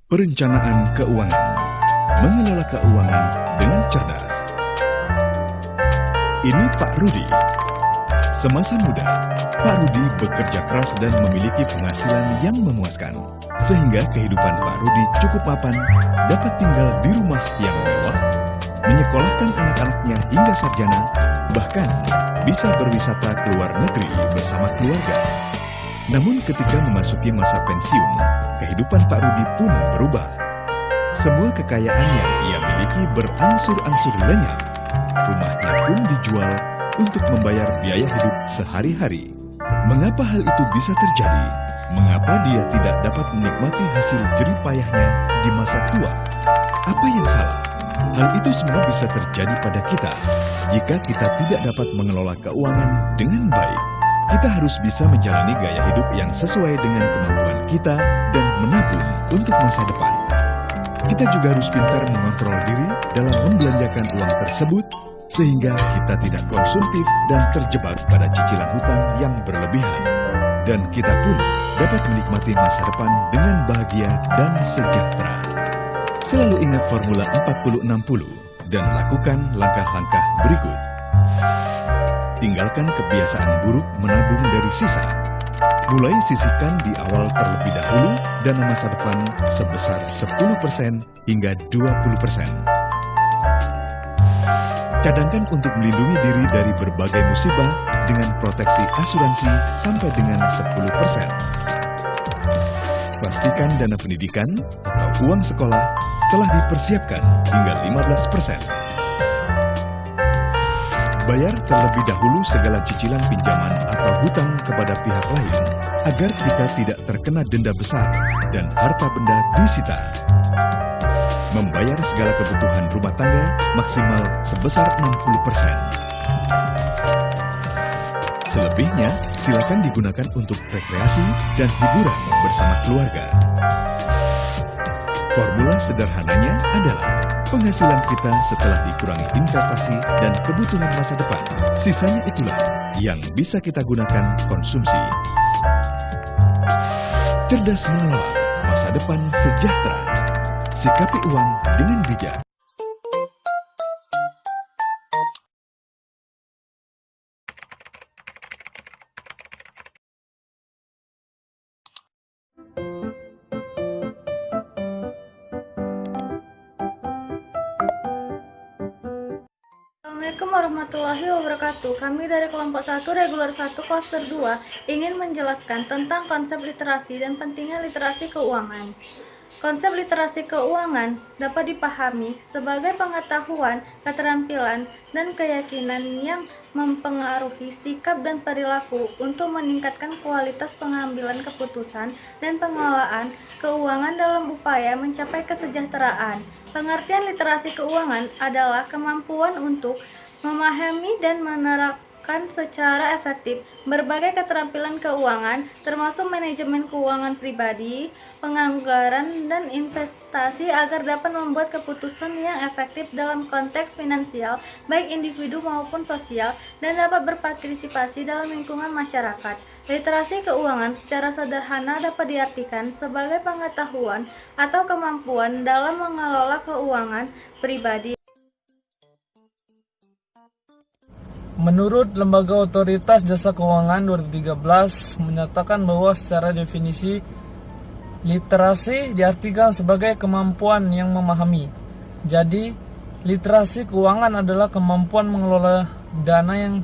Perencanaan keuangan. Mengelola keuangan dengan cerdas. Ini Pak Rudi. Semasa muda, Pak Rudi bekerja keras dan memiliki penghasilan yang memuaskan. Sehingga kehidupan Pak Rudi cukup mapan, dapat tinggal di rumah yang mewah, menyekolahkan anak-anaknya hingga sarjana, bahkan bisa berwisata ke luar negeri bersama keluarga. Namun ketika memasuki masa pensiun, kehidupan Pak Rudi pun berubah. Semua kekayaan yang ia miliki berangsur-angsur lenyap. Rumahnya pun dijual untuk membayar biaya hidup sehari-hari. Mengapa hal itu bisa terjadi? Mengapa dia tidak dapat menikmati hasil jerih payahnya di masa tua? Apa yang salah? Hal itu semua bisa terjadi pada kita jika kita tidak dapat mengelola keuangan dengan baik. Kita harus bisa menjalani gaya hidup yang sesuai dengan kemampuan kita dan menabung untuk masa depan. Kita juga harus pintar mengontrol diri dalam membelanjakan uang tersebut sehingga kita tidak konsumtif dan terjebak pada cicilan hutang yang berlebihan. Dan kita pun dapat menikmati masa depan dengan bahagia dan sejahtera. Selalu ingat formula 40-60 dan lakukan langkah-langkah berikut. Tinggalkan kebiasaan buruk menabung dari sisa. Mulai sisihkan di awal terlebih dahulu dana masa depan sebesar 10% hingga 20%. Cadangkan untuk melindungi diri dari berbagai musibah dengan proteksi asuransi sampai dengan 10%. Pastikan dana pendidikan atau uang sekolah telah dipersiapkan hingga 15%. Bayar terlebih dahulu segala cicilan pinjaman atau hutang kepada pihak lain agar kita tidak terkena denda besar dan harta benda disita. Membayar segala kebutuhan rumah tangga maksimal sebesar 60%. Selebihnya, silakan digunakan untuk rekreasi dan hiburan bersama keluarga. Formula sederhananya adalah penghasilan kita setelah dikurangi investasi dan kebutuhan masa depan. Sisanya itulah yang bisa kita gunakan konsumsi. Cerdas mengelola masa depan sejahtera. Sikapi uang dengan bijak. Assalamualaikum warahmatullahi wabarakatuh. Kami dari kelompok 1 regular 1 klaster 2 ingin menjelaskan tentang konsep literasi dan pentingnya literasi keuangan. Konsep literasi keuangan dapat dipahami sebagai pengetahuan, keterampilan, dan keyakinan yang mempengaruhi sikap dan perilaku untuk meningkatkan kualitas pengambilan keputusan dan pengelolaan keuangan dalam upaya mencapai kesejahteraan. Pengertian literasi keuangan adalah kemampuan untuk memahami dan menerapkan secara efektif berbagai keterampilan keuangan, termasuk manajemen keuangan pribadi, penganggaran, dan investasi agar dapat membuat keputusan yang efektif dalam konteks finansial, baik individu maupun sosial, dan dapat berpartisipasi dalam lingkungan masyarakat. Literasi keuangan secara sederhana dapat diartikan sebagai pengetahuan atau kemampuan dalam mengelola keuangan pribadi. Menurut Lembaga Otoritas Jasa Keuangan 2013 menyatakan bahwa secara definisi literasi diartikan sebagai kemampuan yang memahami. Jadi, literasi keuangan adalah kemampuan mengelola dana yang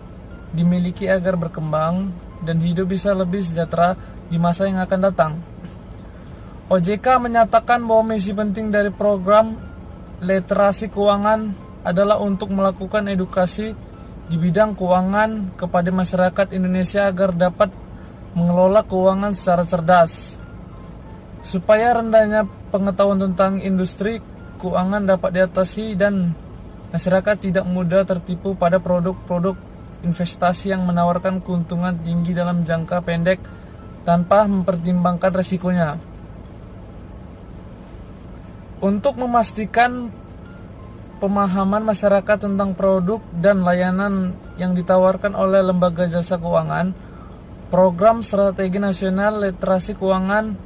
dimiliki agar berkembang dan hidup bisa lebih sejahtera di masa yang akan datang. OJK menyatakan bahwa misi penting dari program literasi keuangan adalah untuk melakukan edukasi di bidang keuangan kepada masyarakat Indonesia agar dapat mengelola keuangan secara cerdas. Supaya rendahnya pengetahuan tentang industri keuangan dapat diatasi dan masyarakat tidak mudah tertipu pada produk-produk investasi yang menawarkan keuntungan tinggi dalam jangka pendek tanpa mempertimbangkan resikonya. Untuk memastikan pemahaman masyarakat tentang produk dan layanan yang ditawarkan oleh lembaga jasa keuangan, program strategi nasional literasi keuangan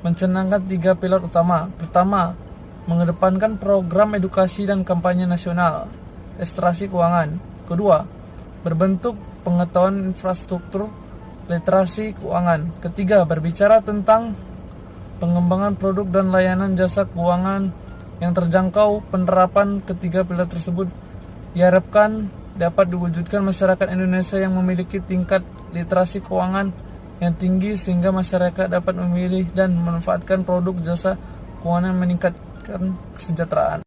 mencanangkan 3 pilar utama. Pertama, mengedepankan program edukasi dan kampanye nasional, literasi keuangan. Kedua, berbentuk pengetahuan infrastruktur literasi keuangan. Ketiga, berbicara tentang pengembangan produk dan layanan jasa keuangan yang terjangkau. Penerapan ketiga pilar tersebut diharapkan dapat diwujudkan masyarakat Indonesia yang memiliki tingkat literasi keuangan yang tinggi sehingga masyarakat dapat memilih dan memanfaatkan produk jasa keuangan yang meningkatkan kesejahteraan.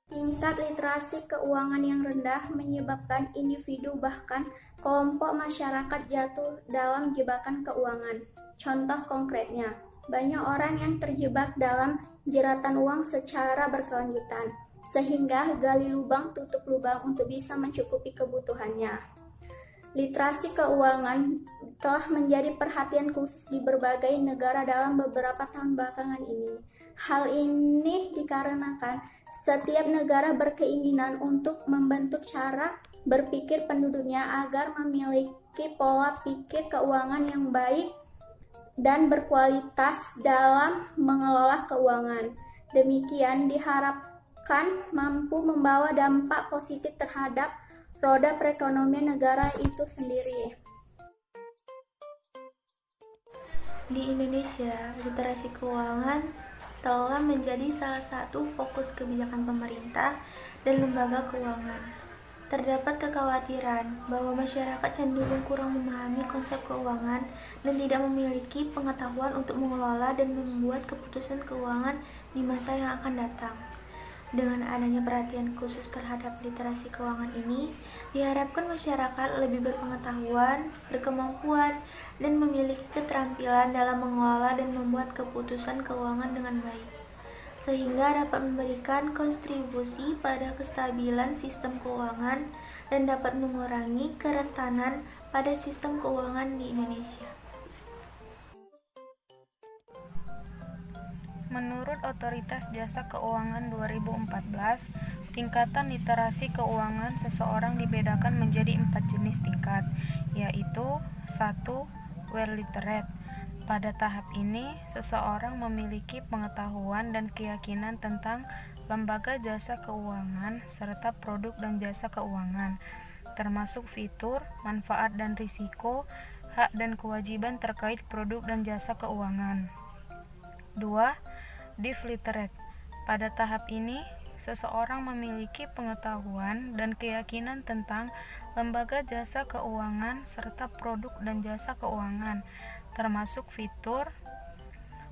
Tingkat literasi keuangan yang rendah menyebabkan individu bahkan kelompok masyarakat jatuh dalam jebakan keuangan. Contoh konkretnya, banyak orang yang terjebak dalam jeratan uang secara berkelanjutan, sehingga gali lubang tutup lubang untuk bisa mencukupi kebutuhannya. Literasi keuangan telah menjadi perhatian khusus di berbagai negara dalam beberapa tahun belakangan ini. Hal ini dikarenakan setiap negara berkeinginan untuk membentuk cara berpikir penduduknya agar memiliki pola pikir keuangan yang baik dan berkualitas dalam mengelola keuangan. Demikian diharapkan mampu membawa dampak positif terhadap roda perekonomian negara itu sendiri. Di Indonesia, literasi keuangan telah menjadi salah satu fokus kebijakan pemerintah dan lembaga keuangan. Terdapat kekhawatiran bahwa masyarakat cenderung kurang memahami konsep keuangan dan tidak memiliki pengetahuan untuk mengelola dan membuat keputusan keuangan di masa yang akan datang. Dengan adanya perhatian khusus terhadap literasi keuangan ini, diharapkan masyarakat lebih berpengetahuan, berkemampuan, dan memiliki keterampilan dalam mengelola dan membuat keputusan keuangan dengan baik, sehingga dapat memberikan kontribusi pada kestabilan sistem keuangan dan dapat mengurangi kerentanan pada sistem keuangan di Indonesia. Menurut Otoritas Jasa Keuangan 2014, tingkatan literasi keuangan seseorang dibedakan menjadi 4 jenis tingkat, yaitu 1. Well literate. Pada tahap ini, seseorang memiliki pengetahuan dan keyakinan tentang lembaga jasa keuangan serta produk dan jasa keuangan, termasuk fitur, manfaat dan risiko, hak dan kewajiban terkait produk dan jasa keuangan. 2. Deep literate. Pada tahap ini, seseorang memiliki pengetahuan dan keyakinan tentang lembaga jasa keuangan serta produk dan jasa keuangan, termasuk fitur,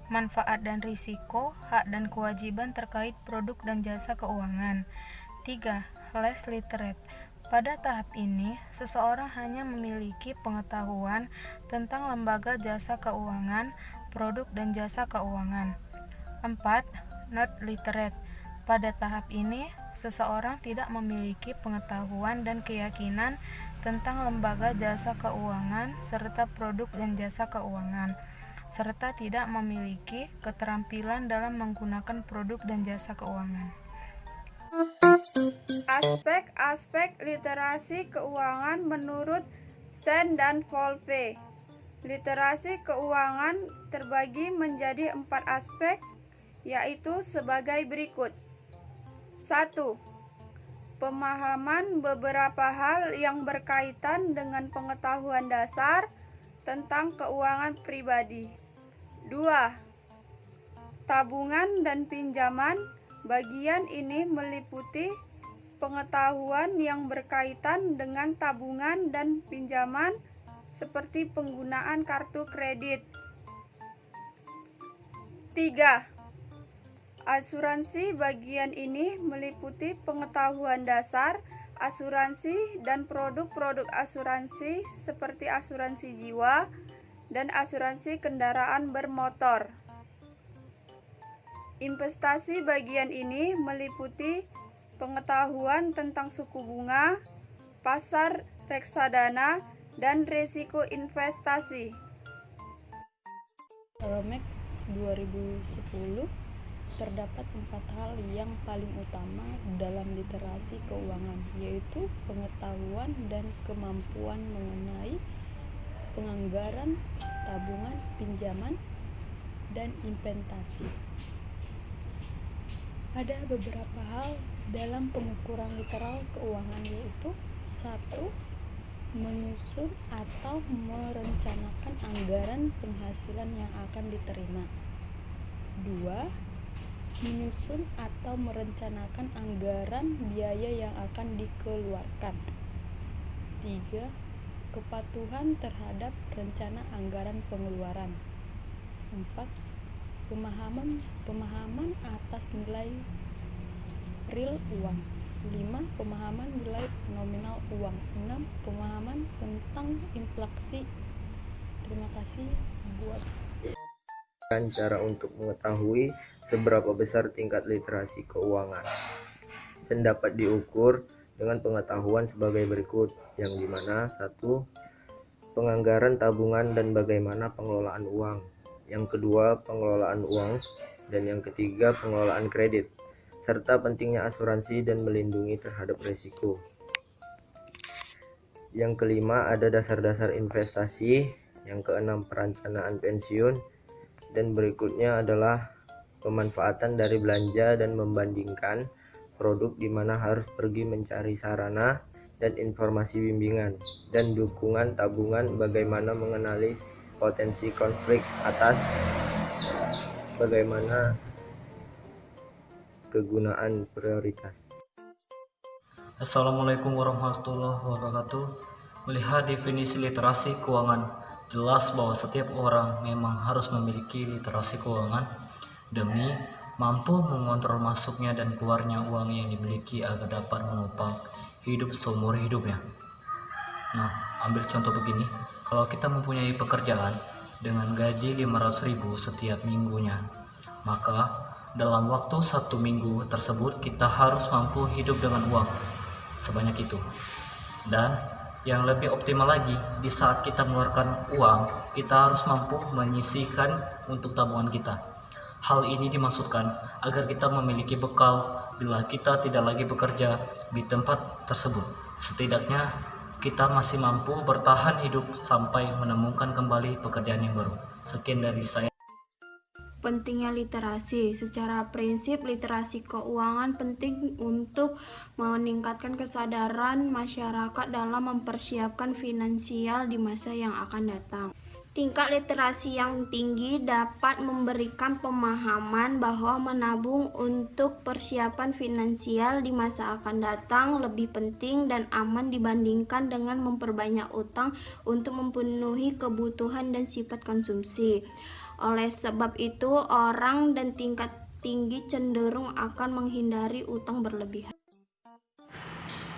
manfaat dan risiko, hak dan kewajiban terkait produk dan jasa keuangan. 3. Less literate. Pada tahap ini, seseorang hanya memiliki pengetahuan tentang lembaga jasa keuangan, produk dan jasa keuangan. 4. Not literate. Pada tahap ini, seseorang tidak memiliki pengetahuan dan keyakinan tentang lembaga jasa keuangan serta produk dan jasa keuangan, serta tidak memiliki keterampilan dalam menggunakan produk dan jasa keuangan. Aspek-aspek literasi keuangan menurut Shen dan Volpe. Literasi keuangan terbagi menjadi 4 aspek, yaitu sebagai berikut. 1. Pemahaman beberapa hal yang berkaitan dengan pengetahuan dasar tentang keuangan pribadi. 2. Tabungan dan pinjaman. Bagian ini meliputi pengetahuan yang berkaitan dengan tabungan dan pinjaman seperti penggunaan kartu kredit. 3. Asuransi. Bagian ini meliputi pengetahuan dasar asuransi dan produk-produk asuransi seperti asuransi jiwa dan asuransi kendaraan bermotor. Investasi. Bagian ini meliputi pengetahuan tentang suku bunga, pasar reksadana, dan risiko investasi. Romex 2010 terdapat 4 hal yang paling utama dalam literasi keuangan, yaitu pengetahuan dan kemampuan mengenai penganggaran, tabungan, pinjaman, dan investasi. Ada beberapa hal dalam pengukuran literal keuangan, yaitu 1. Menyusun atau merencanakan anggaran penghasilan yang akan diterima. 2. Menyusun atau merencanakan anggaran biaya yang akan dikeluarkan. 3. Kepatuhan terhadap rencana anggaran pengeluaran. 4. Pemahaman atas nilai real uang. 5. Pemahaman nilai nominal uang. 6. Pemahaman tentang inflasi. Terima kasih buat cara untuk mengetahui seberapa besar tingkat literasi keuangan dan dapat diukur dengan pengetahuan sebagai berikut, yang dimana 1. Penganggaran tabungan dan bagaimana pengelolaan uang, yang kedua pengelolaan uang, dan yang ketiga pengelolaan kredit, serta pentingnya asuransi dan melindungi terhadap risiko. Yang kelima ada dasar-dasar investasi, yang keenam perencanaan pensiun, dan berikutnya adalah pemanfaatan dari belanja dan membandingkan produk, di mana harus pergi mencari sarana dan informasi bimbingan dan dukungan tabungan, bagaimana mengenali potensi konflik atas, bagaimana kegunaan prioritas. Assalamualaikum warahmatullahi wabarakatuh. Melihat definisi literasi keuangan, jelas bahwa setiap orang memang harus memiliki literasi keuangan demi mampu mengontrol masuknya dan keluarnya uang yang dimiliki agar dapat menopang hidup seumur hidupnya. Nah, ambil contoh begini, kalau kita mempunyai pekerjaan dengan gaji 500.000 setiap minggunya, maka dalam waktu 1 minggu tersebut kita harus mampu hidup dengan uang sebanyak itu. Dan yang lebih optimal lagi, di saat kita mengeluarkan uang, kita harus mampu menyisihkan untuk tabungan kita. Hal ini dimaksudkan agar kita memiliki bekal bila kita tidak lagi bekerja di tempat tersebut. Setidaknya kita masih mampu bertahan hidup sampai menemukan kembali pekerjaan yang baru. Sekian dari saya. Pentingnya literasi. Secara prinsip, literasi keuangan penting untuk meningkatkan kesadaran masyarakat dalam mempersiapkan finansial di masa yang akan datang. Tingkat literasi yang tinggi dapat memberikan pemahaman bahwa menabung untuk persiapan finansial di masa akan datang lebih penting dan aman dibandingkan dengan memperbanyak utang untuk memenuhi kebutuhan dan sifat konsumsi. Oleh sebab itu, orang dan tingkat tinggi cenderung akan menghindari utang berlebihan.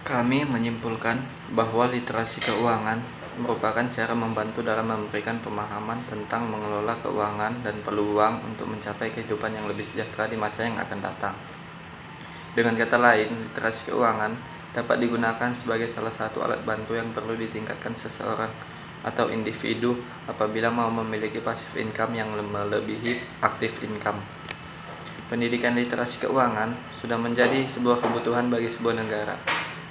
Kami menyimpulkan bahwa literasi keuangan merupakan cara membantu dalam memberikan pemahaman tentang mengelola keuangan dan peluang untuk mencapai kehidupan yang lebih sejahtera di masa yang akan datang. Dengan kata lain, literasi keuangan dapat digunakan sebagai salah satu alat bantu yang perlu ditingkatkan seseorang atau individu apabila mau memiliki passive income yang melebihi active income. Pendidikan literasi keuangan sudah menjadi sebuah kebutuhan bagi sebuah negara.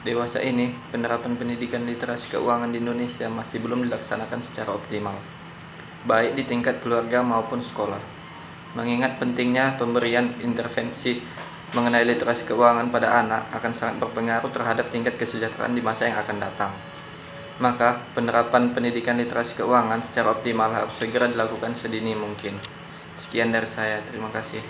Dewasa ini, penerapan pendidikan literasi keuangan di Indonesia masih belum dilaksanakan secara optimal, baik di tingkat keluarga maupun sekolah. Mengingat pentingnya pemberian intervensi mengenai literasi keuangan pada anak akan sangat berpengaruh terhadap tingkat kesejahteraan di masa yang akan datang. Maka, penerapan pendidikan literasi keuangan secara optimal harus segera dilakukan sedini mungkin. Sekian dari saya, terima kasih.